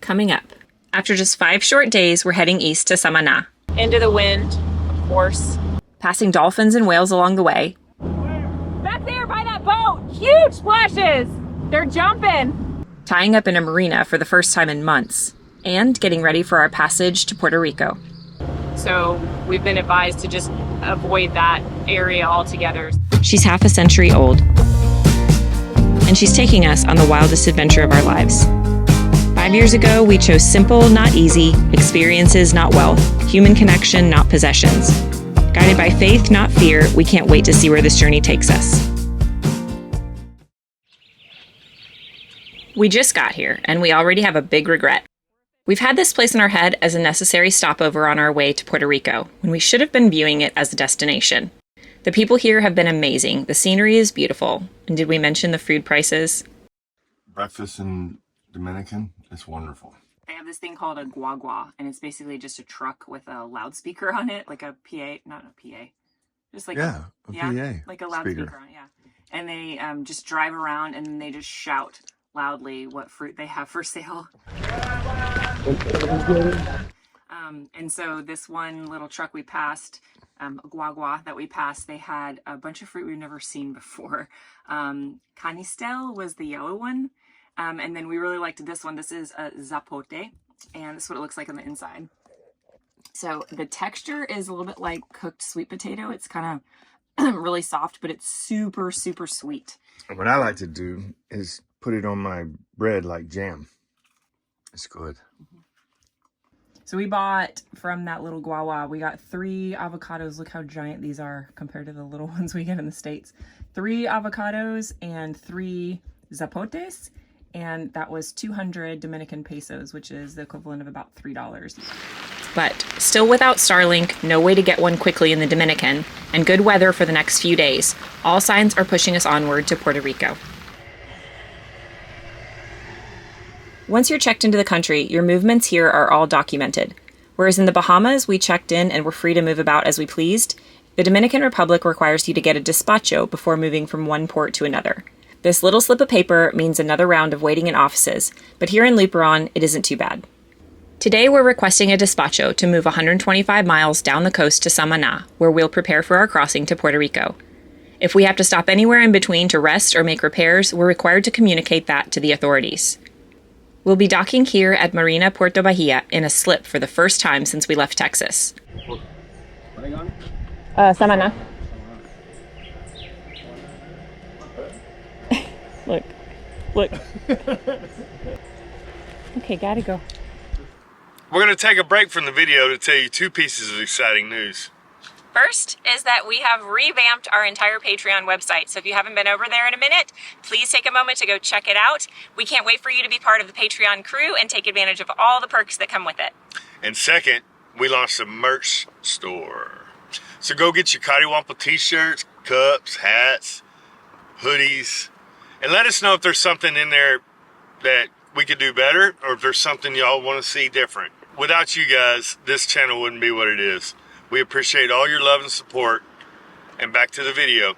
Coming up, after just 5 short days, we're heading east to Samana. Into the wind, of course. Passing dolphins and whales along the way. Back there by that boat, huge splashes. They're jumping. Tying up in a marina for the first time in months. And getting ready for our passage to Puerto Rico. So we've been advised to just avoid that area altogether. She's half a century old. And she's taking us on the wildest adventure of our lives. 5 years ago, we chose simple, not easy, experiences, not wealth, human connection, not possessions. Guided by faith, not fear, we can't wait to see where this journey takes us. We just got here, and we already have a big regret. We've had this place in our head as a necessary stopover on our way to Puerto Rico, when we should have been viewing it as a destination. The people here have been amazing, the scenery is beautiful, and did we mention the food prices? Breakfast in Dominican is wonderful. They have this thing called a guagua, and it's basically just a truck with a loudspeaker on it, like a PA, not a PA, just like a PA, like a loudspeaker on it, yeah. And they just drive around and then they just shout loudly what fruit they have for sale. And so this one little truck we passed, a guagua that we passed, they had a bunch of fruit we've never seen before. Canistel was the yellow one. And then we really liked this one. This is a zapote, and this is what it looks like on the inside. So the texture is a little bit like cooked sweet potato. It's kind of really soft, but it's super, super sweet. What I like to do is put it on my bread like jam. It's good. So we bought from that little guagua, we got 3 avocados. Look how giant these are compared to the little ones we get in the States. 3 avocados and 3 zapotes. And that was 200 Dominican pesos, which is the equivalent of about $3. But still without Starlink, no way to get one quickly in the Dominican, and good weather for the next few days, all signs are pushing us onward to Puerto Rico. Once you're checked into the country, your movements here are all documented. Whereas in the Bahamas, we checked in and were free to move about as we pleased, the Dominican Republic requires you to get a despacho before moving from one port to another. This little slip of paper means another round of waiting in offices, but here in Boqueron, it isn't too bad. Today we're requesting a despacho to move 125 miles down the coast to Samana, where we'll prepare for our crossing to Puerto Rico. If we have to stop anywhere in between to rest or make repairs, we're required to communicate that to the authorities. We'll be docking here at Marina Puerto Bahia in a slip for the first time since we left Texas. Samana. Look. Okay, gotta go. We're going to take a break from the video to tell you 2 pieces of exciting news. First is that we have revamped our entire Patreon website. So if you haven't been over there in a minute, please take a moment to go check it out. We can't wait for you to be part of the Patreon crew and take advantage of all the perks that come with it. And second, we launched a merch store. So go get your Coddywomple t-shirts, cups, hats, hoodies, and let us know if there's something in there that we could do better, or if there's something y'all want to see different. Without you guys, this channel wouldn't be what it is. We appreciate all your love and support. And back to the video.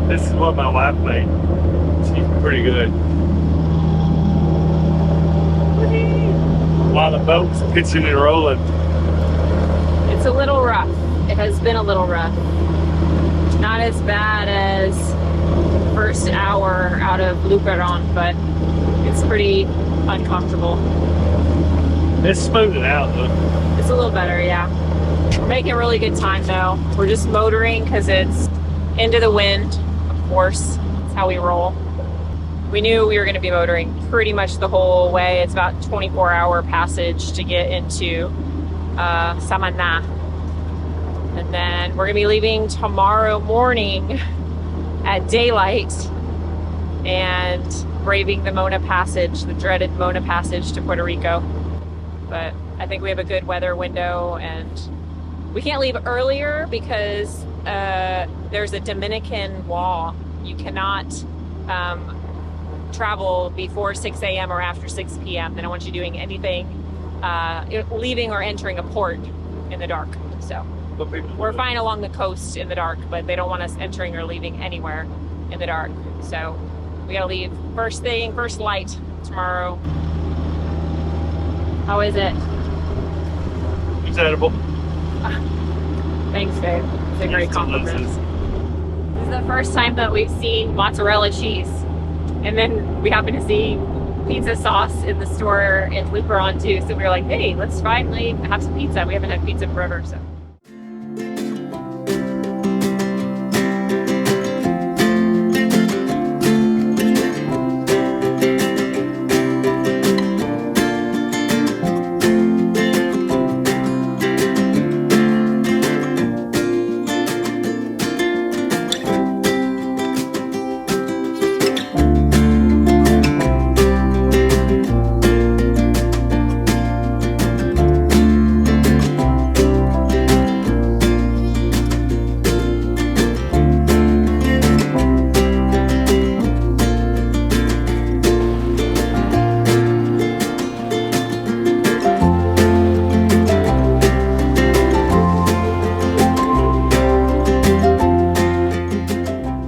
This is what my wife made. She's pretty good. While the boat's pitching and rolling. It's a little rough. It has been a little rough. Not as bad as the first hour out of Boqueron, but it's pretty uncomfortable. It's smoothing out though. It's a little better, yeah. We're making really good time though. We're just motoring because it's into the wind, of course. That's how we roll. We knew we were going to be motoring pretty much the whole way. It's about 24-hour passage to get into Samana. And then we're going to be leaving tomorrow morning at daylight and braving the Mona Passage, the dreaded Mona Passage to Puerto Rico. But I think we have a good weather window, and we can't leave earlier because there's a Dominican law. You cannot travel before 6 a.m. or after 6 p.m. They don't want you doing anything, leaving or entering a port in the dark. So we're fine along the coast in the dark, but they don't want us entering or leaving anywhere in the dark. So we gotta leave first light tomorrow. How is it? It's edible. Thanks, babe. It's a great compliment. This is the first time that we've seen mozzarella cheese. And then we happened to see pizza sauce in the store in Boqueron too. So we were like, hey, let's finally have some pizza. We haven't had pizza forever, so.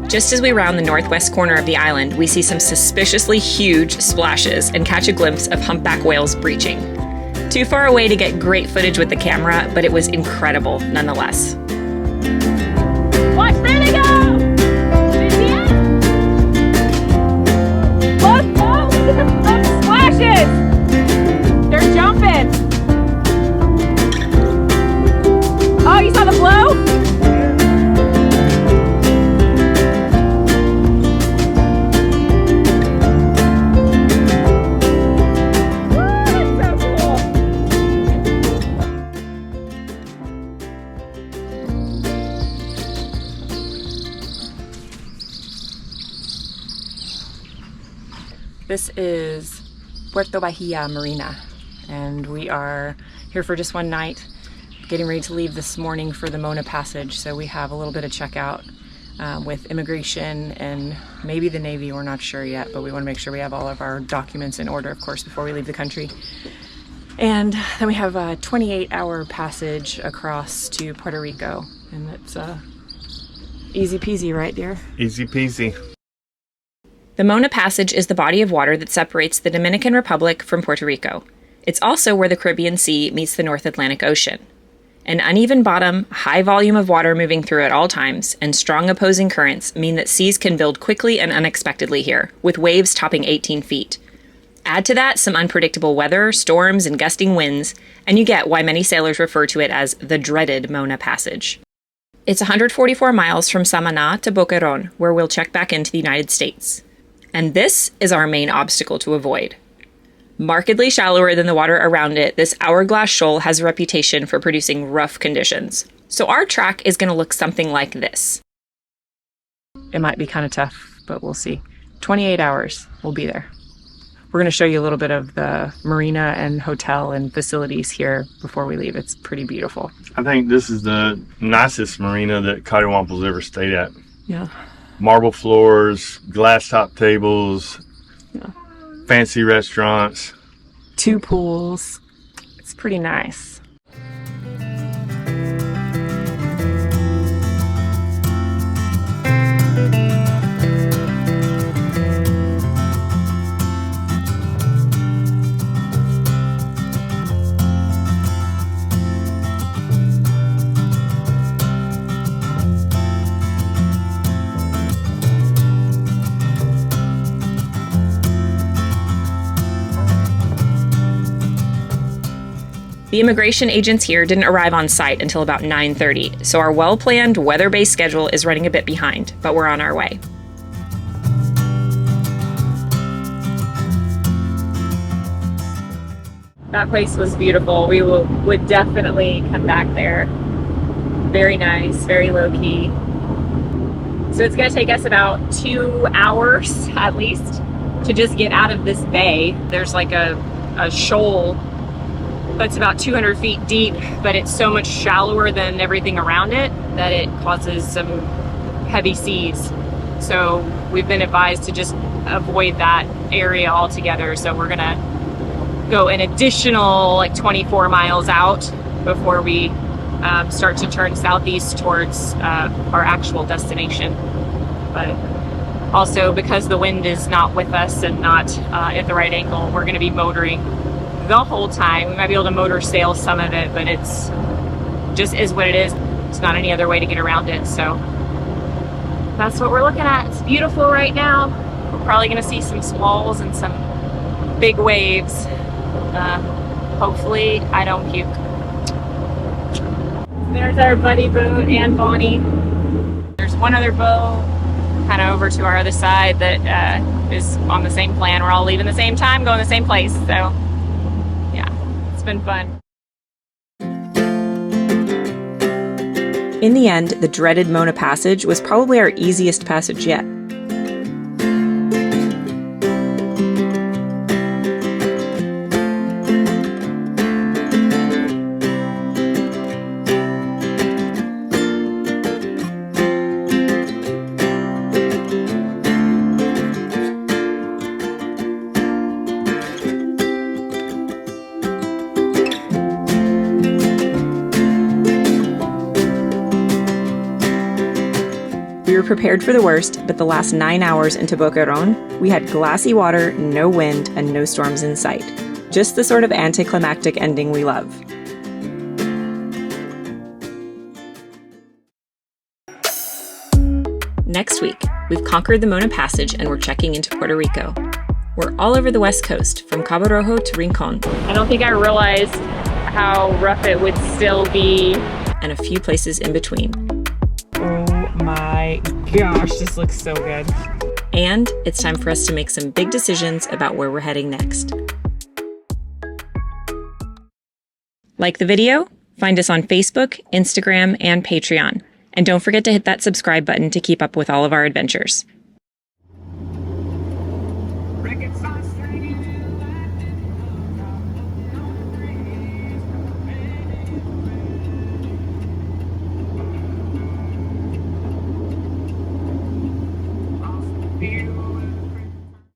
Just as we round the northwest corner of the island, we see some suspiciously huge splashes and catch a glimpse of humpback whales breaching. Too far away to get great footage with the camera, but it was incredible nonetheless. Watch, there they go! Did you see it? Look, oh, look at the splashes! They're jumping! Oh, you saw the blow? This is Puerto Bahia Marina, and we are here for just one night, getting ready to leave this morning for the Mona Passage. So we have a little bit of checkout with immigration and maybe the Navy, we're not sure yet, but we want to make sure we have all of our documents in order, of course, before we leave the country. And then we have a 28-hour passage across to Puerto Rico, and it's easy peasy, right, dear? Easy peasy. The Mona Passage is the body of water that separates the Dominican Republic from Puerto Rico. It's also where the Caribbean Sea meets the North Atlantic Ocean. An uneven bottom, high volume of water moving through at all times, and strong opposing currents mean that seas can build quickly and unexpectedly here, with waves topping 18 feet. Add to that some unpredictable weather, storms, and gusting winds, and you get why many sailors refer to it as the dreaded Mona Passage. It's 144 miles from Samana to Boqueron, where we'll check back into the United States. And this is our main obstacle to avoid. Markedly shallower than the water around it, this hourglass shoal has a reputation for producing rough conditions. So our track is going to look something like this. It might be kind of tough, but we'll see. 28 hours, we'll be there. We're going to show you a little bit of the marina and hotel and facilities here before we leave. It's pretty beautiful. I think this is the nicest marina that Coddiwomple's ever stayed at. Yeah. Marble floors, glass top tables, Yeah. fancy restaurants. 2 pools. It's pretty nice. The immigration agents here didn't arrive on site until about 9:30, so our well-planned, weather-based schedule is running a bit behind, but we're on our way. That place was beautiful. We would definitely come back there. Very nice, very low-key. So it's going to take us about 2 hours at least to just get out of this bay. There's like a shoal that's about 200 feet deep, but it's so much shallower than everything around it that it causes some heavy seas. So we've been advised to just avoid that area altogether. So we're gonna go an additional like 24 miles out before we start to turn southeast towards our actual destination. But also because the wind is not with us and not at the right angle, we're gonna be motoring the whole time. We might be able to motor sail some of it, but it's just is what it is. It's not any other way to get around it. So that's what we're looking at. It's beautiful right now. We're probably gonna see some squalls and some big waves. Hopefully I don't puke. There's our buddy boat and Bonnie. There's one other boat kind of over to our other side that is on the same plan. We're all leaving the same time, going the same place. So yeah, it's been fun. In the end, the dreaded Mona Passage was probably our easiest passage yet. We were prepared for the worst, but the last 9 hours into Boqueron, we had glassy water, no wind, and no storms in sight. Just the sort of anticlimactic ending we love. Next week, we've conquered the Mona Passage and we're checking into Puerto Rico. We're all over the west coast, from Cabo Rojo to Rincon. I don't think I realized how rough it would still be. And a few places in between. My gosh, this looks so good. And it's time for us to make some big decisions about where we're heading next. Like the video? Find us on Facebook, Instagram, and Patreon. And don't forget to hit that subscribe button to keep up with all of our adventures.